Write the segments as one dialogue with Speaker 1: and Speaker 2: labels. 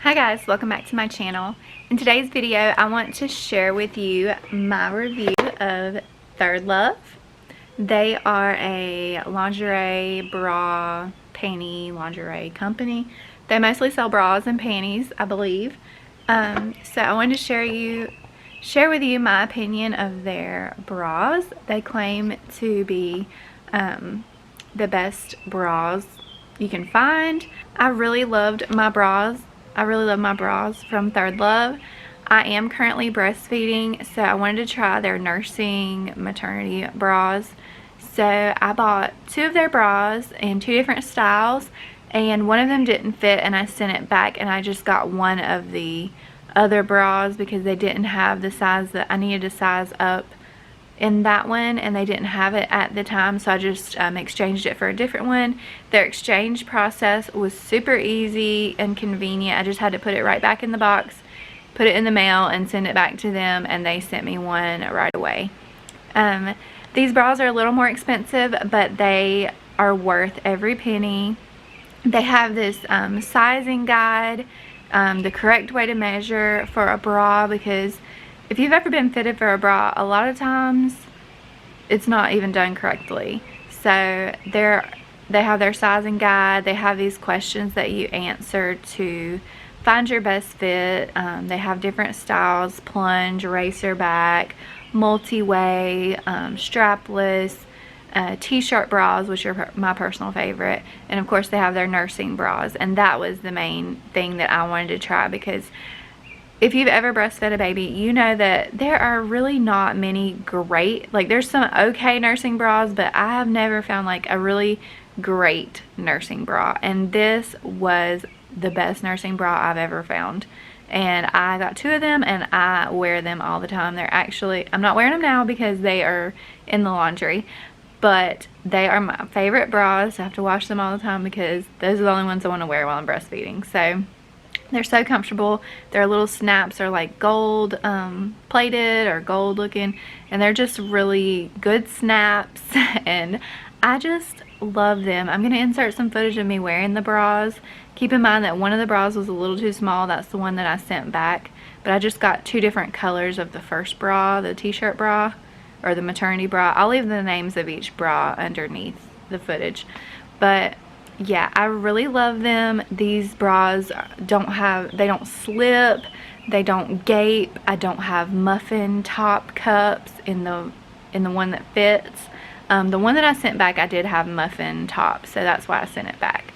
Speaker 1: Hi guys, welcome back to my channel. In today's video, I want to share with you my review of Thirdlove. They are a lingerie, bra, panty, lingerie company. They mostly sell bras and panties, I believe. So I wanted to share with you my opinion of their bras. They claim to be the best bras you can find. I really loved my bras. I really love my bras from Thirdlove. I am currently breastfeeding, so I wanted to try their nursing maternity bras. So I bought two of their bras in two different styles, and one of them didn't fit and I sent it back, and I just got one of the other bras because they didn't have the size that I needed to size up in that one, and they didn't have it at the time, so I just exchanged it for a different one. Their exchange process was super easy and convenient. I just had to put it right back in the box, put it in the mail, and send it back to them, and they sent me one right away. These bras are a little more expensive, but they are worth every penny. They have this sizing guide, the correct way to measure for a bra, because if you've ever been fitted for a bra, a lot of times it's not even done correctly. So they have their sizing guide. They have these questions that you answer to find your best fit. They have different styles: plunge, racer back, multi-way, strapless, t-shirt bras, which are my personal favorite, and of course they have their nursing bras. And that was the main thing that I wanted to try, because if you've ever breastfed a baby, you know that there are really not many great, like there's some okay nursing bras, but I have never found like a really great nursing bra, and this was the best nursing bra I've ever found. And I got two of them, and I wear them all the time. They're actually, I'm not wearing them now because they are in the laundry, but they are my favorite bras. I have to wash them all the time because those are the only ones I want to wear while I'm breastfeeding. So they're so comfortable. Their little snaps are like gold plated or gold looking, and they're just really good snaps, and I just love them. I'm going to insert some footage of me wearing the bras. Keep in mind that one of the bras was a little too small. That's the one that I sent back, but I just got two different colors of the first bra, the t-shirt bra or the maternity bra. I'll leave the names of each bra underneath the footage, but yeah, I really love them. These bras they don't slip, they don't gape. I don't have muffin top cups in the one that fits. The one that I sent back, I did have muffin top, so that's why I sent it back.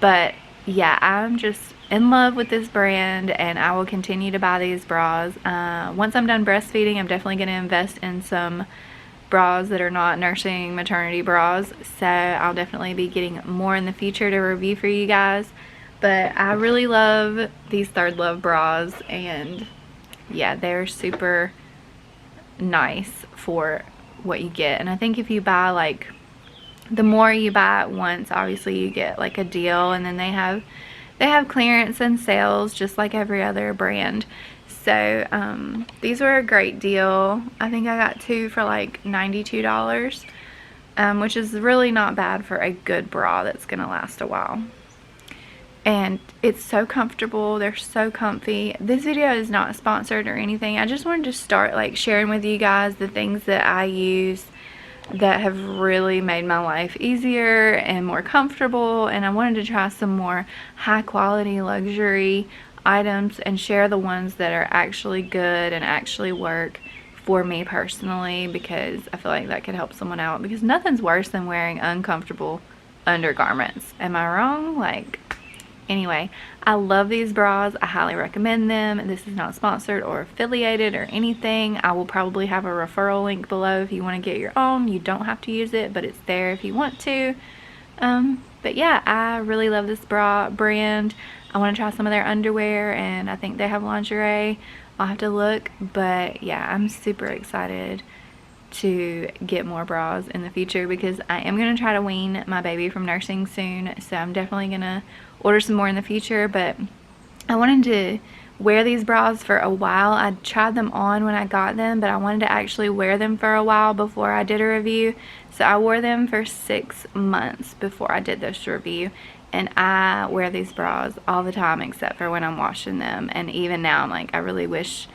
Speaker 1: But yeah, I'm just in love with this brand, and I will continue to buy these bras. Once I'm done breastfeeding, I'm definitely going to invest in some bras that are not nursing maternity bras, so I'll definitely be getting more in the future to review for you guys. But I really love these Thirdlove bras, and yeah, they're super nice for what you get. And I think if you buy, like, the more you buy at once, obviously you get like a deal, and then they have clearance and sales just like every other brand. So these were a great deal. I think I got two for like $92, which is really not bad for a good bra that's gonna last a while. And it's so comfortable. They're so comfy. This video is not sponsored or anything. I just wanted to start like sharing with you guys the things that I use that have really made my life easier and more comfortable, and I wanted to try some more high quality luxury items and share the ones that are actually good and actually work for me personally, because I feel like that could help someone out, because nothing's worse than wearing uncomfortable undergarments. Am I wrong? Like, anyway, I love these bras. I highly recommend them. This is not sponsored or affiliated or anything. I will probably have a referral link below if you want to get your own. You don't have to use it, but it's there if you want to. But yeah, I really love this bra brand. I want to try some of their underwear, and I think they have lingerie. I'll have to look, but yeah, I'm super excited to get more bras in the future, because I am going to try to wean my baby from nursing soon, so I'm definitely going to order some more in the future. But I wanted to wear these bras for a while. I tried them on when I got them, but I wanted to actually wear them for a while before I did a review. So I wore them for 6 months before I did this review, And I wear these bras all the time except for when I'm washing them. And even now I'm like, I really wish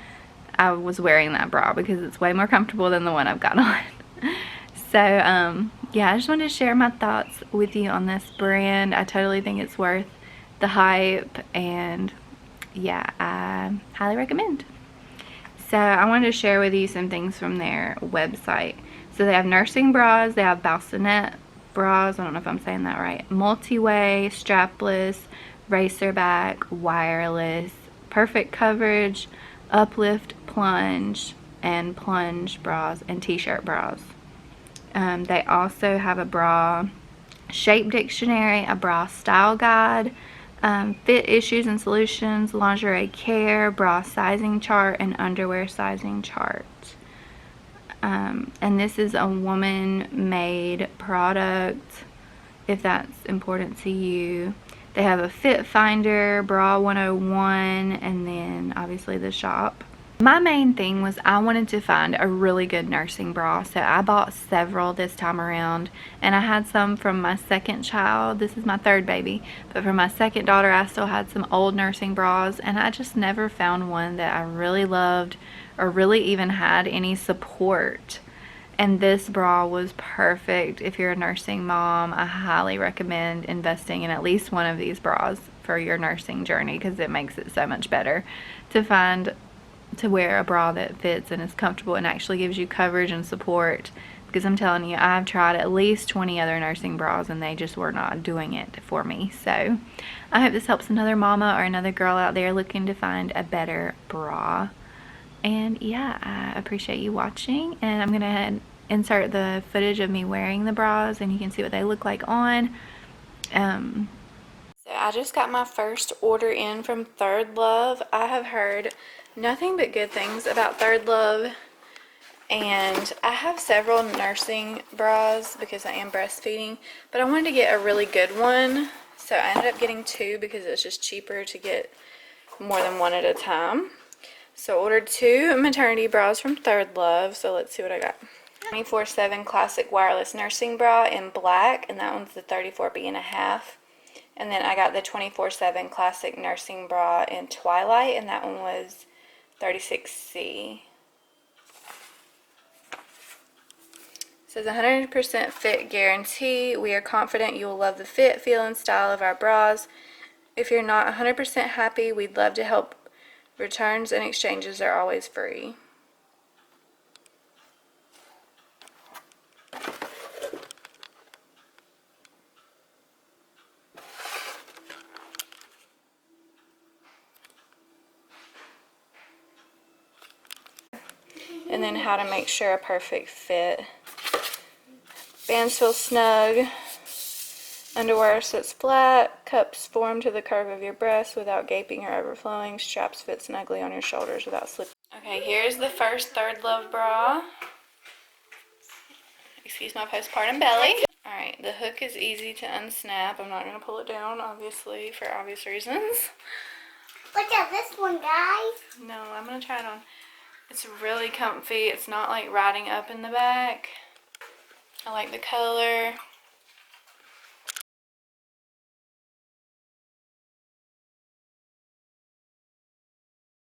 Speaker 1: I was wearing that bra because it's way more comfortable than the one I've got on. So yeah, I just wanted to share my thoughts with you on this brand. I totally think it's worth the hype, and yeah, I highly recommend. So I wanted to share with you some things from their website. So they have nursing bras, they have bassinet bras, I don't know if I'm saying that right, multi-way, strapless, racerback, wireless, perfect coverage, uplift, plunge, and plunge bras, and t-shirt bras. They also have a bra shape dictionary, a bra style guide, fit issues and solutions, lingerie care, bra sizing chart, and underwear sizing chart. And this is a woman-made product, if that's important to you. They have a fit finder, bra 101, and then obviously the shop. My main thing was I wanted to find a really good nursing bra, so I bought several this time around, and I had some from my second child. This is my third baby, but for my second daughter I still had some old nursing bras, and I just never found one that I really loved or really even had any support. And this bra was perfect if you're a nursing mom. I highly recommend investing in at least one of these bras for your nursing journey because it makes it so much better to wear a bra that fits and is comfortable and actually gives you coverage and support. Because I'm telling you, I've tried at least 20 other nursing bras and they just were not doing it for me. So I hope this helps another mama or another girl out there looking to find a better bra. And yeah, I appreciate you watching, and I'm gonna insert the footage of me wearing the bras and you can see what they look like on. So I just got my first order in from Thirdlove. I have heard nothing but good things about Thirdlove, and I have several nursing bras because I am breastfeeding, but I wanted to get a really good one, so I ended up getting two because it's just cheaper to get more than one at a time. So I ordered two maternity bras from Thirdlove, so let's see what I got. 24/7 classic wireless nursing bra in black, and that one's the 34B.5. And then I got the 24/7 classic nursing bra in twilight, and that one was 36C. It says 100% fit guarantee. We are confident you will love the fit, feel, and style of our bras. If you're not 100% happy, we'd love to help. Returns and exchanges are always free. And then how to make sure a perfect fit. Bands feel snug. Underwear sits flat. Cups form to the curve of your breast without gaping or overflowing. Straps fit snugly on your shoulders without slipping. Okay, here's the first Thirdlove bra. Excuse my postpartum belly. Alright, the hook is easy to unsnap. I'm not going to pull it down, obviously, for obvious reasons.
Speaker 2: Look at this one, guys.
Speaker 1: No, I'm going to try it on. It's really comfy. It's not like riding up in the back. I like the color.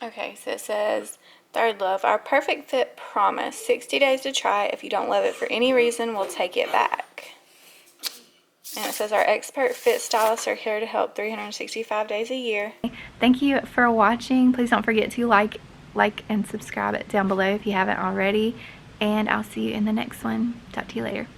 Speaker 1: Okay, so it says, Thirdlove, our perfect fit promise. 60 days to try. If you don't love it for any reason, we'll take it back. And it says our expert fit stylists are here to help 365 days a year. Thank you for watching. Please don't forget to like and subscribe it down below if you haven't already. And I'll see you in the next one. Talk to you later.